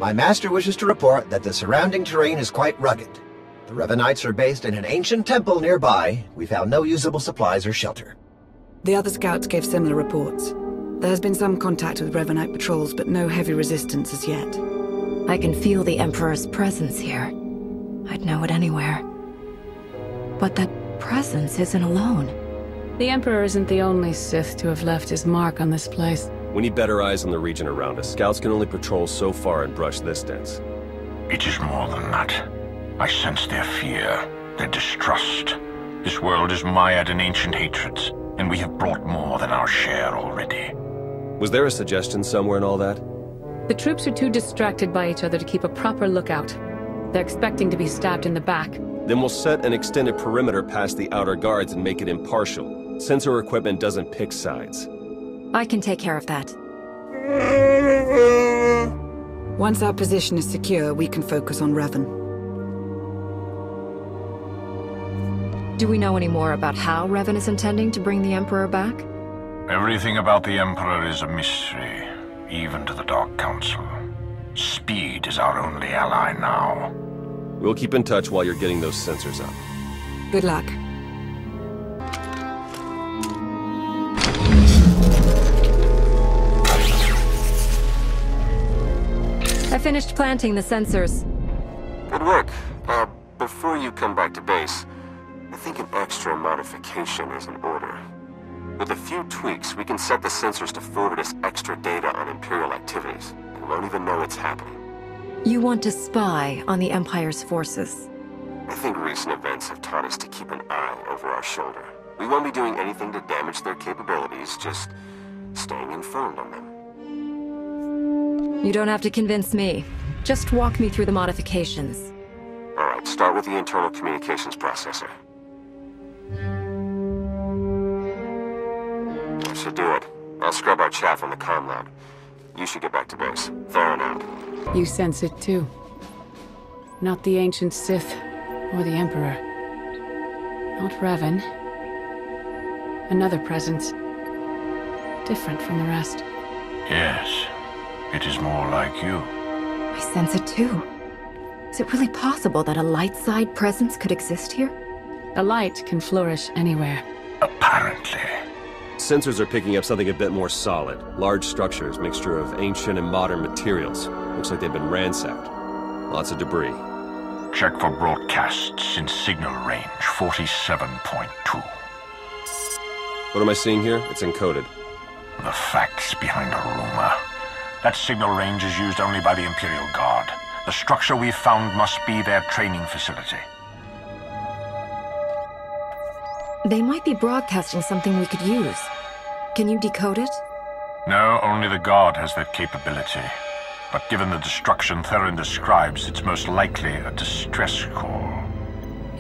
My master wishes to report that the surrounding terrain is quite rugged. The Revanites are based in an ancient temple nearby. We found no usable supplies or shelter. The other scouts gave similar reports. There has been some contact with Revanite patrols, but no heavy resistance as yet. I can feel the Emperor's presence here. I'd know it anywhere. But that presence isn't alone. The Emperor isn't the only Sith to have left his mark on this place. We need better eyes on the region around us. Scouts can only patrol so far and brush this dense. It is more than that. I sense their fear, their distrust. This world is mired in ancient hatreds, and we have brought more than our share already. Was there a suggestion somewhere in all that? The troops are too distracted by each other to keep a proper lookout. They're expecting to be stabbed in the back. Then we'll set an extended perimeter past the outer guards and make it impartial. Sensor equipment doesn't pick sides. I can take care of that. Once our position is secure, we can focus on Revan. Do we know any more about how Revan is intending to bring the Emperor back? Everything about the Emperor is a mystery, even to the Dark Council. Speed is our only ally now. We'll keep in touch while you're getting those sensors up. Good luck. I finished planting the sensors. Good work. Before you come back to base, I think an extra modification is in order. With a few tweaks, we can set the sensors to forward us extra data on Imperial activities, and we won't even know it's happening. You want to spy on the Empire's forces? I think recent events have taught us to keep an eye over our shoulder. We won't be doing anything to damage their capabilities, just staying informed on them. You don't have to convince me. Just walk me through the modifications. Alright, start with the internal communications processor. That should do it. I'll scrub our chat from the comm lab. You should get back to base. Theron out. You sense it too. Not the ancient Sith, or the Emperor. Not Revan. Another presence. Different from the rest. Yes, it is more like you. I sense it too. Is it really possible that a light side presence could exist here? A light can flourish anywhere. Apparently. Sensors are picking up something a bit more solid. Large structures, mixture of ancient and modern materials. Looks like they've been ransacked. Lots of debris. Check for broadcasts in signal range 47.2. What am I seeing here? It's encoded. The facts behind a rumor. That signal range is used only by the Imperial Guard. The structure we've found must be their training facility. They might be broadcasting something we could use. Can you decode it? No, only the Guard has that capability. But given the destruction Theron describes, it's most likely a distress call.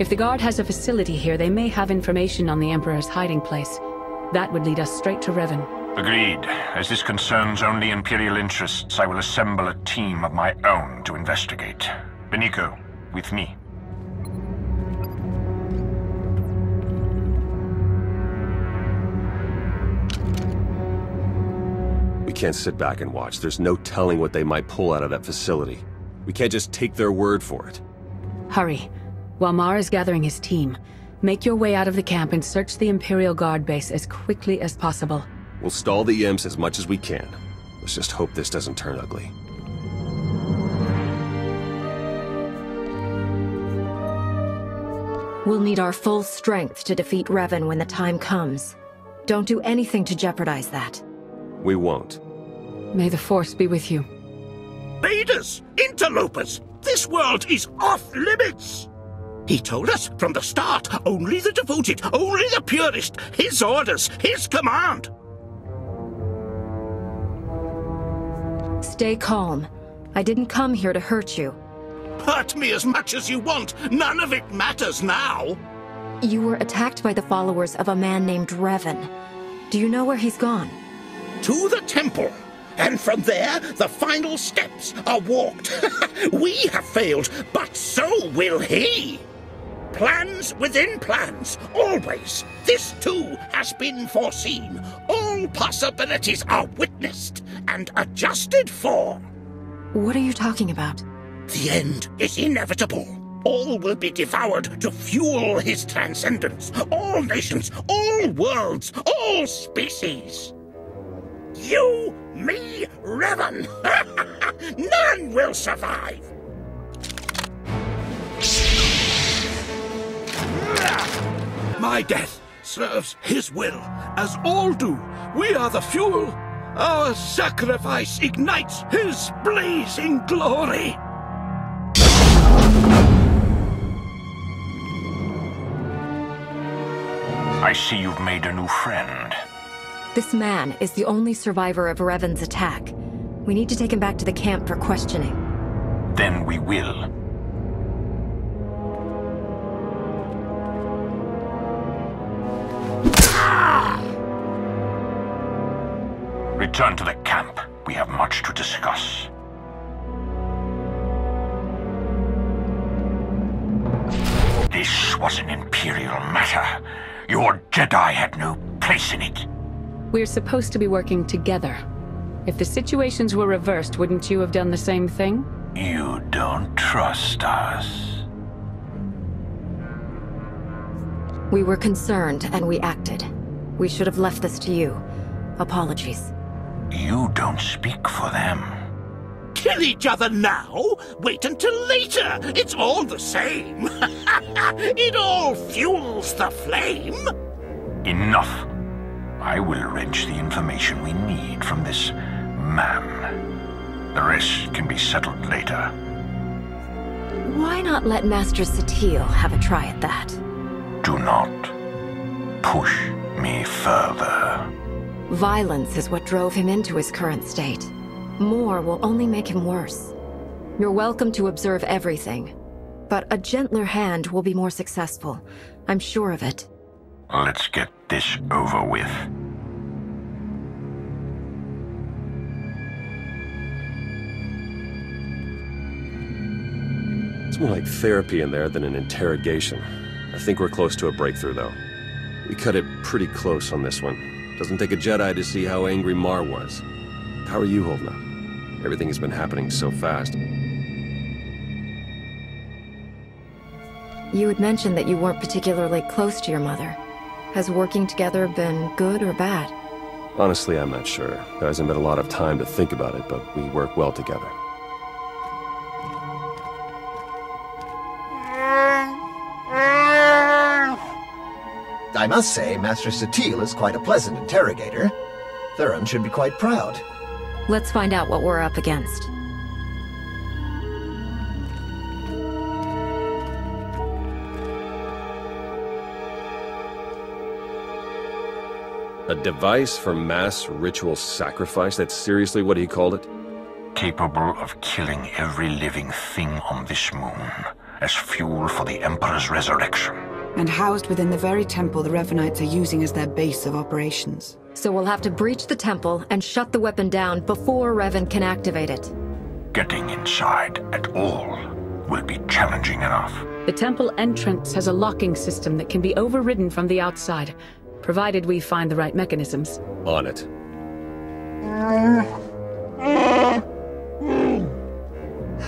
If the Guard has a facility here, they may have information on the Emperor's hiding place. That would lead us straight to Revan. Agreed. As this concerns only Imperial interests, I will assemble a team of my own to investigate. Beniko, with me. We can't sit back and watch. There's no telling what they might pull out of that facility. We can't just take their word for it. Hurry. While Marr is gathering his team, make your way out of the camp and search the Imperial Guard base as quickly as possible. We'll stall the imps as much as we can. Let's just hope this doesn't turn ugly. We'll need our full strength to defeat Revan when the time comes. Don't do anything to jeopardize that. We won't. May the Force be with you. Invaders! Interlopers! This world is off limits! He told us from the start, only the devoted, only the purest, his orders, his command! Stay calm. I didn't come here to hurt you. Hurt me as much as you want, none of it matters now! You were attacked by the followers of a man named Revan. Do you know where he's gone? To the temple, and from there, the final steps are walked. We have failed, but so will he! Plans within plans, always. This too has been foreseen. All possibilities are witnessed and adjusted for. What are you talking about? The end is inevitable. All will be devoured to fuel his transcendence. All nations, all worlds, all species. You, me, Revan. None will survive. My death serves his will, as all do. We are the fuel. Our sacrifice ignites his blazing glory. I see you've made a new friend. This man is the only survivor of Revan's attack. We need to take him back to the camp for questioning. Then we will. Return to the camp. We have much to discuss. This was an Imperial matter. Your Jedi had no place in it. We're supposed to be working together. If the situations were reversed, wouldn't you have done the same thing? You don't trust us. We were concerned and we acted. We should have left this to you. Apologies. You don't speak for them. Kill each other now? Wait until later. It's all the same. It all fuels the flame. Enough. I will wrench the information we need from this man. The rest can be settled later. Why not let Master SWTOR have a try at that? Do not push me further. Violence is what drove him into his current state. More will only make him worse. You're welcome to observe everything, but a gentler hand will be more successful. I'm sure of it. Let's get this over with. It's more like therapy in there than an interrogation. I think we're close to a breakthrough, though. We cut it pretty close on this one. Doesn't take a Jedi to see how angry Marr was. How are you holding up? Everything has been happening so fast. You had mentioned that you weren't particularly close to your mother. Has working together been good or bad? Honestly, I'm not sure. There hasn't been a lot of time to think about it, but we work well together. I must say, Master SWTOR is quite a pleasant interrogator. Theron should be quite proud. Let's find out what we're up against. A device for mass ritual sacrifice? That's seriously what he called it? Capable of killing every living thing on this moon as fuel for the Emperor's resurrection. And housed within the very temple the Revanites are using as their base of operations. So we'll have to breach the temple and shut the weapon down before Revan can activate it. Getting inside at all will be challenging enough. The temple entrance has a locking system that can be overridden from the outside, provided we find the right mechanisms. On it.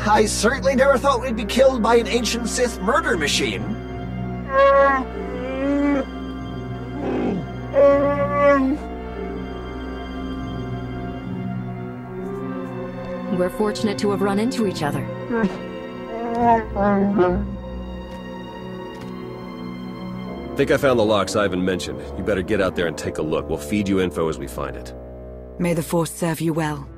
I certainly never thought we'd be killed by an ancient Sith murder machine. We're fortunate to have run into each other. Think I found the locks Ivan mentioned. You better get out there and take a look. We'll feed you info as we find it. May the Force serve you well.